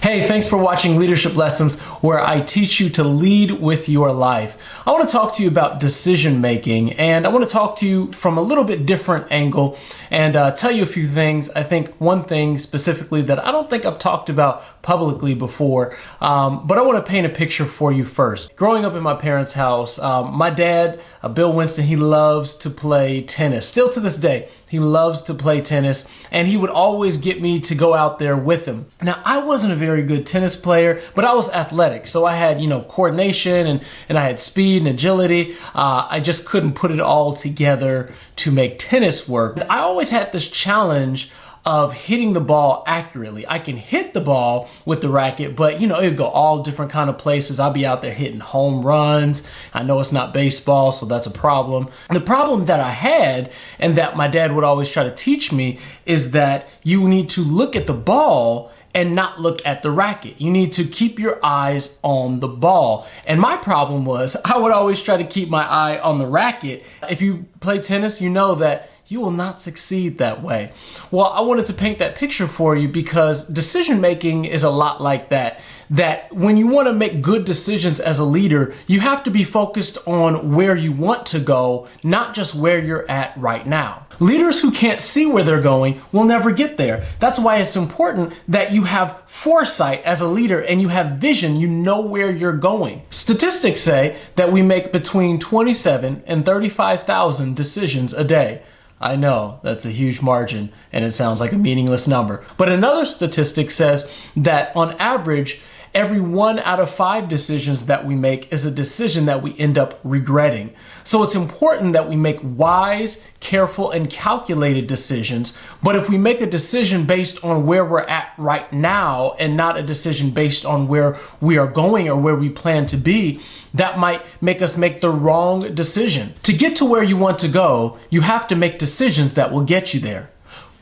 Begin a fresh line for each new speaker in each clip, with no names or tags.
Hey, thanks for watching Leadership Lessons, where I teach you to lead with your life. I want to talk to you about decision making, and I want to talk to you from a little bit different angle and tell you a few things. I think one thing specifically that I don't think I've talked about publicly before, but I want to paint a picture for you first. Growing up in my parents' house, my dad, Bill Winston, he loves to play tennis. Still to this day, he loves to play tennis, and he would always get me to go out there with him. Now, I wasn't a very good tennis player, but I was athletic. So I had, coordination and I had speed and agility. I just couldn't put it all together to make tennis work. I always had this challenge of hitting the ball accurately. I can hit the ball with the racket, but it would go all different kind of places. I'll be out there hitting home runs. I know it's not baseball, so that's a problem. The problem that I had, and that my dad would always try to teach me, is that you need to look at the ball and not look at the racket. You need to keep your eyes on the ball. And my problem was I would always try to keep my eye on the racket. If you play tennis, you know that you will not succeed that way. Well, I wanted to paint that picture for you because decision making is a lot like that. That when you want to make good decisions as a leader, you have to be focused on where you want to go, not just where you're at right now. Leaders who can't see where they're going will never get there. That's why it's important that you have foresight as a leader and you have vision. You know where you're going. Statistics say that we make between 27 and 35,000 decisions a day. I know that's a huge margin and it sounds like a meaningless number. But another statistic says that on average, every 1 out of 5 decisions that we make is a decision that we end up regretting. So it's important that we make wise, careful, and calculated decisions. But if we make a decision based on where we're at right now and not a decision based on where we are going or where we plan to be, that might make us make the wrong decision. To get to where you want to go, you have to make decisions that will get you there.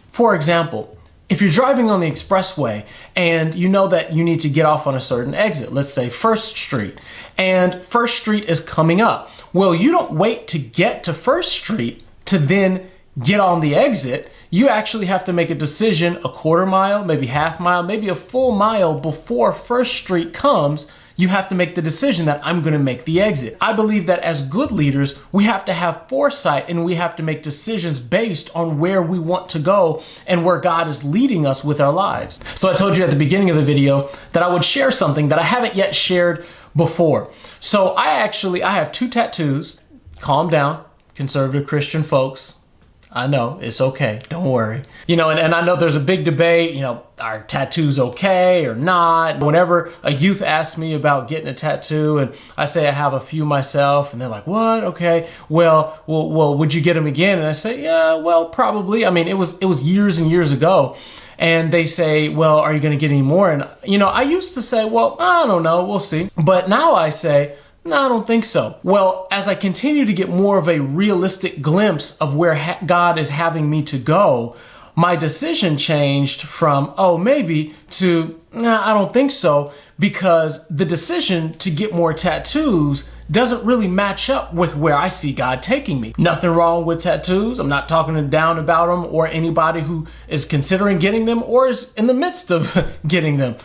For example, if you're driving on the expressway and you know that you need to get off on a certain exit, let's say First Street, and First Street is coming up. Well, you don't wait to get to First Street to then get on the exit. You actually have to make a decision a quarter mile, maybe half mile, maybe a full mile before First Street comes. You have to make the decision that I'm going to make the exit. I believe that as good leaders, we have to have foresight and we have to make decisions based on where we want to go and where God is leading us with our lives. So I told you at the beginning of the video that I would share something that I haven't yet shared before. So I have 2 tattoos. Calm down, conservative Christian folks. I know, it's okay, don't worry. And I know there's a big debate, are tattoos okay or not? Whenever a youth asks me about getting a tattoo and I say I have a few myself and they're like, what? Okay, well, would you get them again? And I say, yeah, well, probably. I mean, it was years and years ago. And they say, well, are you gonna get any more? And I used to say, well, I don't know, we'll see. But now I say, no, I don't think so. Well, as I continue to get more of a realistic glimpse of where God is having me to go, my decision changed from, oh, maybe, to, nah, I don't think so, because the decision to get more tattoos doesn't really match up with where I see God taking me. Nothing wrong with tattoos. I'm not talking down about them or anybody who is considering getting them or is in the midst of getting them.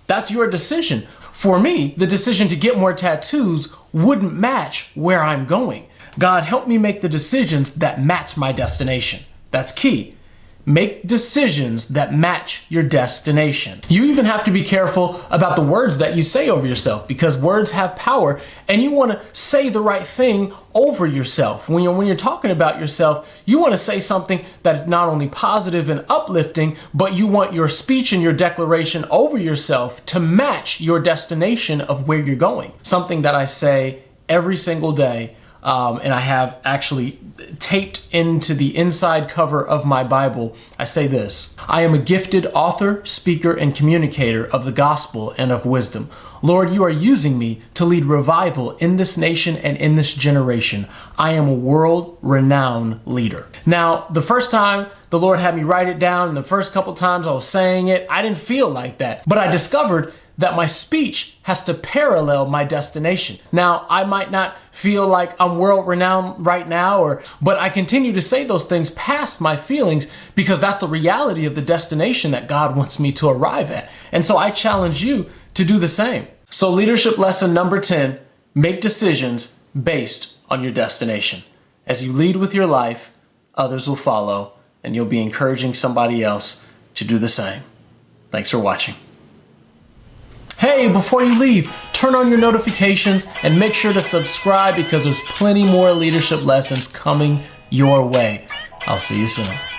That's your decision. For me, the decision to get more tattoos wouldn't match where I'm going. God, help me make the decisions that match my destination. That's key. Make decisions that match your destination. You even have to be careful about the words that you say over yourself because words have power and you want to say the right thing over yourself. When you're talking about yourself, you want to say something that is not only positive and uplifting, but you want your speech and your declaration over yourself to match your destination of where you're going. Something that I say every single day. And I have actually taped into the inside cover of my Bible, I say this: I am a gifted author, speaker, and communicator of the gospel and of wisdom. Lord, you are using me to lead revival in this nation and in this generation. I am a world-renowned leader. Now, the first time the Lord had me write it down. And the first couple times I was saying it, I didn't feel like that. But I discovered that my speech has to parallel my destination. Now, I might not feel like I'm world renowned right now, but I continue to say those things past my feelings because that's the reality of the destination that God wants me to arrive at. And so I challenge you to do the same. So leadership lesson number 10, make decisions based on your destination. As you lead with your life, others will follow, and you'll be encouraging somebody else to do the same. Thanks for watching. Hey, before you leave, turn on your notifications and make sure to subscribe because there's plenty more leadership lessons coming your way. I'll see you soon.